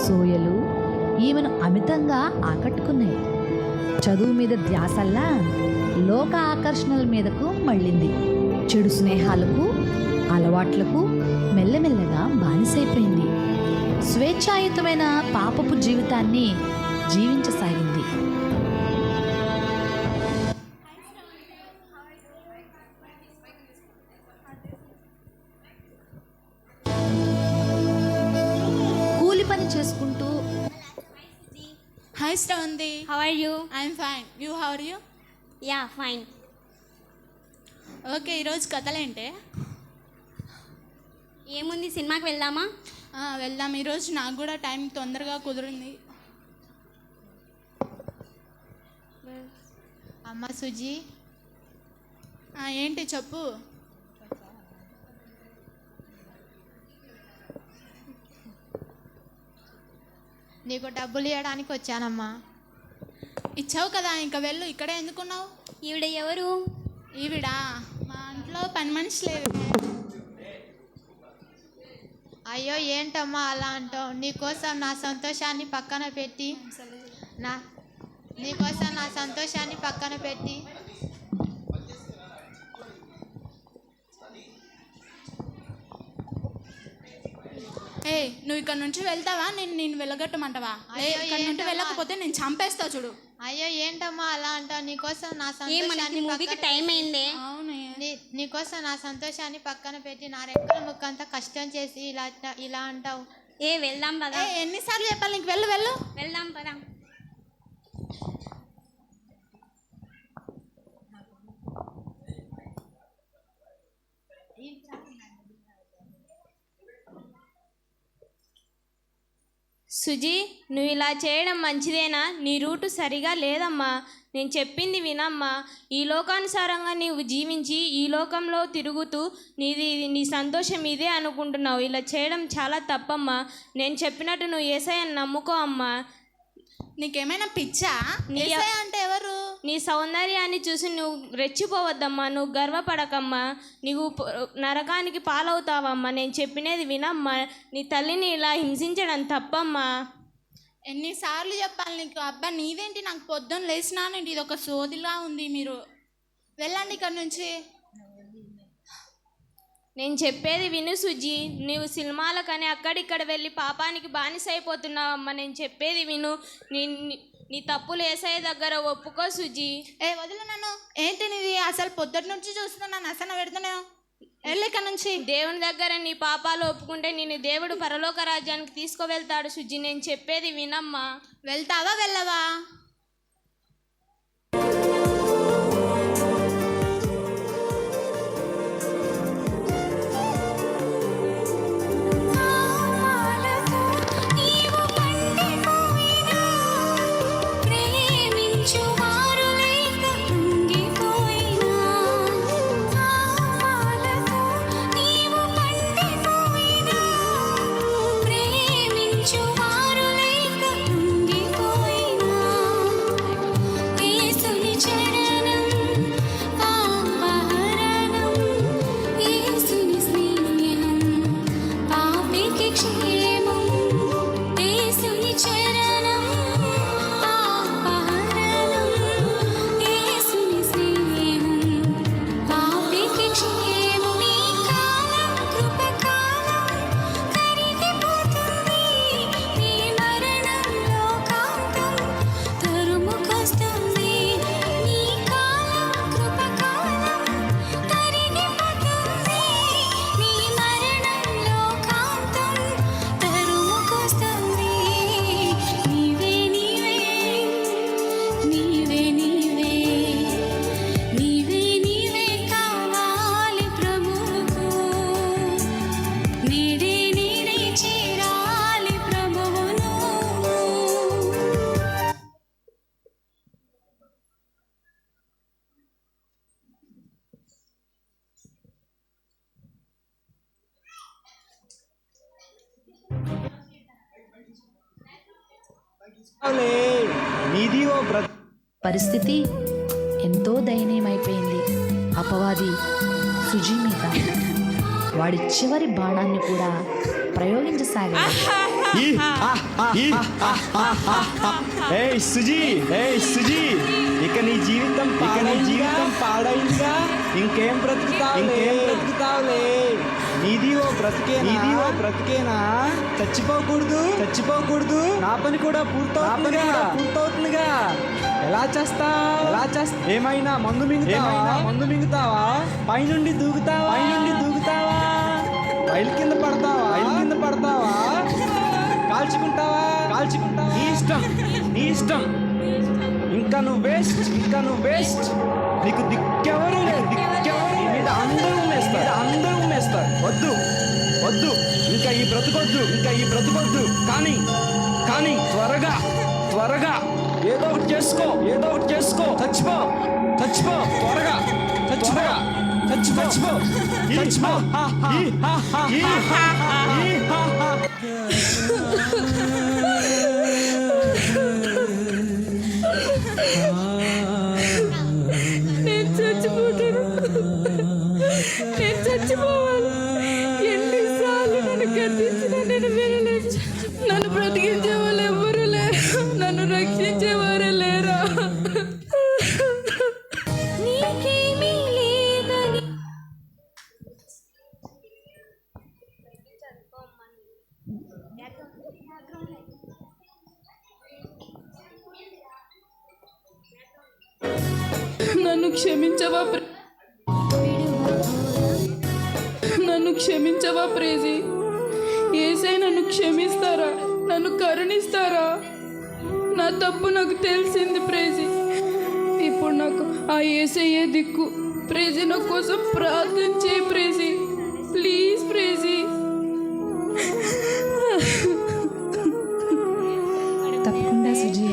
సోయలు ఈమెను అమితంగా ఆకట్టుకున్నాయి. చదువు మీద ధ్యాసల్లా లోక ఆకర్షణల మీదకు మళ్ళింది. చెడు స్నేహాలకు, అలవాట్లకు మెల్లమెల్లగా బానిసైపోయింది. స్వేచ్ఛాయుతమైన పాపపు జీవితాన్ని జీవించసాగింది. కూలి పని చేసుకుంటూ Hi Stavandi. How are you? I'm fine. You how are you? Yeah, fine. Okay, ఈరోజు కథలేంటే? ఏముంది, సినిమాకి వెళ్దామా? వెళ్దాం. ఈరోజు నాకు కూడా టైం తొందరగా కుదిరింది. అమ్మ సుజీ, ఏంటి చెప్పు. నీకు డబ్బులు ఇవ్వడానికి వచ్చానమ్మా. ఇచ్చావు కదా, ఇంకా వెళ్ళు. ఇక్కడే ఎందుకున్నావు? ఈవిడ ఎవరు? ఈవిడా మా ఇంట్లో పని మనిషి లేదు. అయ్యో ఏంటమ్మా అలా అంటావు? నీకోసం నా సంతోషాన్ని పక్కన పెట్టి నువ్వు ఇక్కడ నుంచి వెళ్తావా? నేను వెళ్ళగట్టమంటావా? ఇక్కడ నుండి వెళ్ళకపోతే నేను చంపేస్తా చూడు. అయ్యో ఏంటమ్మా అలా అంటావు? నీకోసం నా టైం అయింది. నీకోసం నా సంతోషాన్ని పక్కన పెట్టి నా రెక్కల ముక్కంతా కష్టం చేసి ఇలా అంటావు. వెళ్దాం పదా. ఎన్నిసార్లు చెప్పాలి నీకు? వెళ్ళు వెళ్ళు. వెళ్దాం పదా. సుజీ, నువ్వు ఇలా చేయడం మంచిదేనా? నీ రూటు సరిగా లేదమ్మా. నేను చెప్పింది వినమ్మా. ఈ లోకానుసారంగా నీవు జీవించి ఈ లోకంలో తిరుగుతూ నీ సంతోషం ఇదే అనుకుంటున్నావు. ఇలా చేయడం చాలా తప్పమ్మా. నేను చెప్పినట్టు నువ్వు యేసయ్యను నమ్ముకో అమ్మా. నీకేమైనా పిచ్చా? యేసయ్య అంటే ఎవరు? నీ సౌందర్యాన్ని చూసి నువ్వు రెచ్చిపోవద్దమ్మా. నువ్వు గర్వపడకమ్మా. నువ్వు నరకానికి పాలవుతావమ్మా. నేను చెప్పినది వినమ్మా. నీ తల్లిని ఇలా హింసించడం తప్పమ్మా. ఎన్నిసార్లు చెప్పాలి నీకు? అబ్బా నీదేంటి? నాకు పొద్దున్న లేచినానండి, ఇది ఒక సోదిలా ఉంది. మీరు వెళ్ళండి ఇక్కడ నుంచి. నేను చెప్పేది విను సుజీ. నీవు సినిమాలకని అక్కడిక్కడ వెళ్ళి పాపానికి బానిసైపోతున్నావమ్మా. నేను చెప్పేది విను. నీ తప్పులు యేసయ్య దగ్గర ఒప్పుకో సుజీ. వదిలే నన్ను. ఏంటి నీది? అసలు పొద్దుటి నుంచి చూస్తున్నాను, అసలు పెడుతున్నాను. వెళ్ళి ఇక్కడ నుంచి. దేవుని దగ్గర నీ పాపాలు ఒప్పుకుంటే నేను దేవుడు పరలోక రాజ్యానికి తీసుకువెళ్తాడు సుజీ. నేను చెప్పేది వినమ్మా. వెళ్తావా వెళ్ళవా? పరిస్థితి ఎంతో దయనీయమైపోయింది. అపవాది సుజీ మీద వాడి చివరి బాణాన్ని కూడా ప్రయోగించసాగాడు. ఏయ్ సుజీ, ఏయ్ సుజీ, ఇక నీ జీవితం పాడైందిగా. ఇంకేం బ్రతుకుతావులే. నీది ఓ బ్రతికేనా. చచ్చిపోకూడదు. నా పని కూడా పూర్తవుతుందిగా. ఎలా చేస్తా? ఏమైనా మందు మింగుతావా? పైనుండి దూకుతావా? రైలు కింద పడతావా? కాల్చుకుంటావా? నీ ఇష్టం. ఇంకా నువ్వు వేస్ట్. నీకు దిక్కెవరు లేరు. మీద అందరూ ఉమ్మేస్తారు. వద్దు. ఇంకా ఈ బ్రతుకొద్దు. కానీ త్వరగా ఏదో ఒకటి చేసుకో. చచ్చిపో. త్వరగా చచ్చిపో. నేను చచ్చిపోవాలి. ఎన్నిసార్లు నన్ను గద్దించినా నేను వినలేదు. నన్ను బ్రతికించే వాళ్ళు ఎవరు లేరు. నన్ను రక్షించేవారే లేరా? నీకేమీ లేదని నన్ను క్షమించవా ప్రేజీ? యేసయ్య నన్ను క్షమిస్తారా? నన్ను కరుణిస్తారా? నా తప్పు నాకు తెలిసింది ప్రేజీ. ఇప్పుడు నాకు ఆ యేసయ్యే దిక్కు. ప్రేజీ నా కోసం ప్రార్థన చేయి ప్రేజీ, ప్లీజ్ ప్రేజీ. తప్పకుండా సుజీ,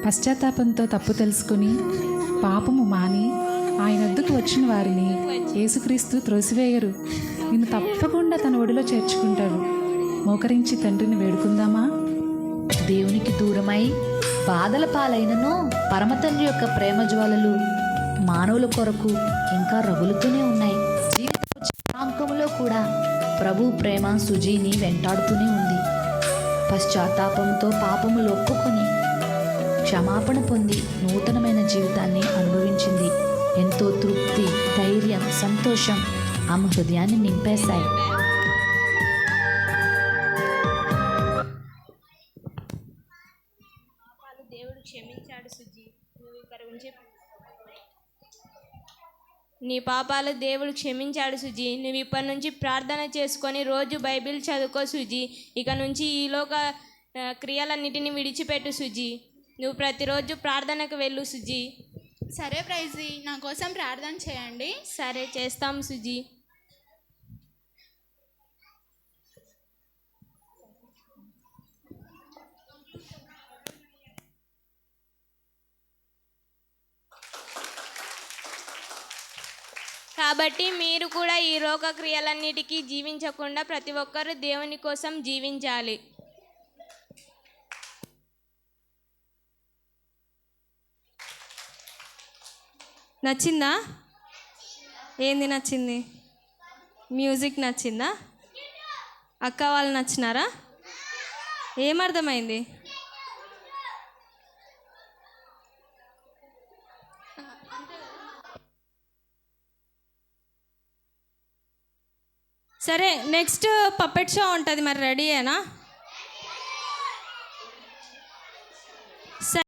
పశ్చాత్తాపంతో తప్పు తెలుసుకుని పాపము మాని ఆయన వద్దకు వచ్చిన వారిని యేసుక్రీస్తు త్రోసివేయరు. నిన్ను తప్పకుండా తన ఒడిలో చేర్చుకుంటాడు. మోకరించి తండ్రిని వేడుకుందామా? దేవునికి దూరమై బాధల పాలైనను పరమతండ్రి యొక్క ప్రేమ జ్వాలలు మానవుల కొరకు ఇంకా రగులుతూనే ఉన్నాయి. జీవితపు చివరాంకంలో కూడా ప్రభు ప్రేమ సుజీని వెంటాడుతూనే ఉంది. పశ్చాత్తాపంతో పాపములు ఒప్పుకొని క్షమాపణ పొంది నూతనమైన జీవితాన్ని అనుభవించింది. ఎంతో తృప్తి, ధైర్యం, సంతోషం ఆమె హృదయాన్ని నింపేశాయి. దేవుడు క్షమించాడు సుజీ. నువ్వు ఇక్కడ ఉంచి నీ పాపాలు దేవుడు క్షమించాడు సుజీ. నువ్వు ఇప్పటి నుంచి ప్రార్థన చేసుకొని రోజు బైబిల్ చదువుకో సుజీ. ఇక నుంచి ఈలోక క్రియలన్నిటిని విడిచిపెట్టు సుజీ. నువ్వు ప్రతిరోజు ప్రార్థనకు వెళ్ళు సుజీ. సరే ప్రైజీ, నా కోసం ప్రార్థన చేయండి. సరే, చేస్తాం సుజీ. కాబట్టి మీరు కూడా ఈ లోక క్రియలన్నిటికీ జీవించకుండా ప్రతి ఒక్కరూ దేవుని కోసం జీవించాలి. నచ్చిందా? ఏంది నచ్చింది? మ్యూజిక్ నచ్చిందా? అక్క వాళ్ళు నచ్చినారా? ఏమర్థమైంది? సరే, నెక్స్ట్ పప్పెట్ షో ఉంటుంది, మరి రెడీయేనా?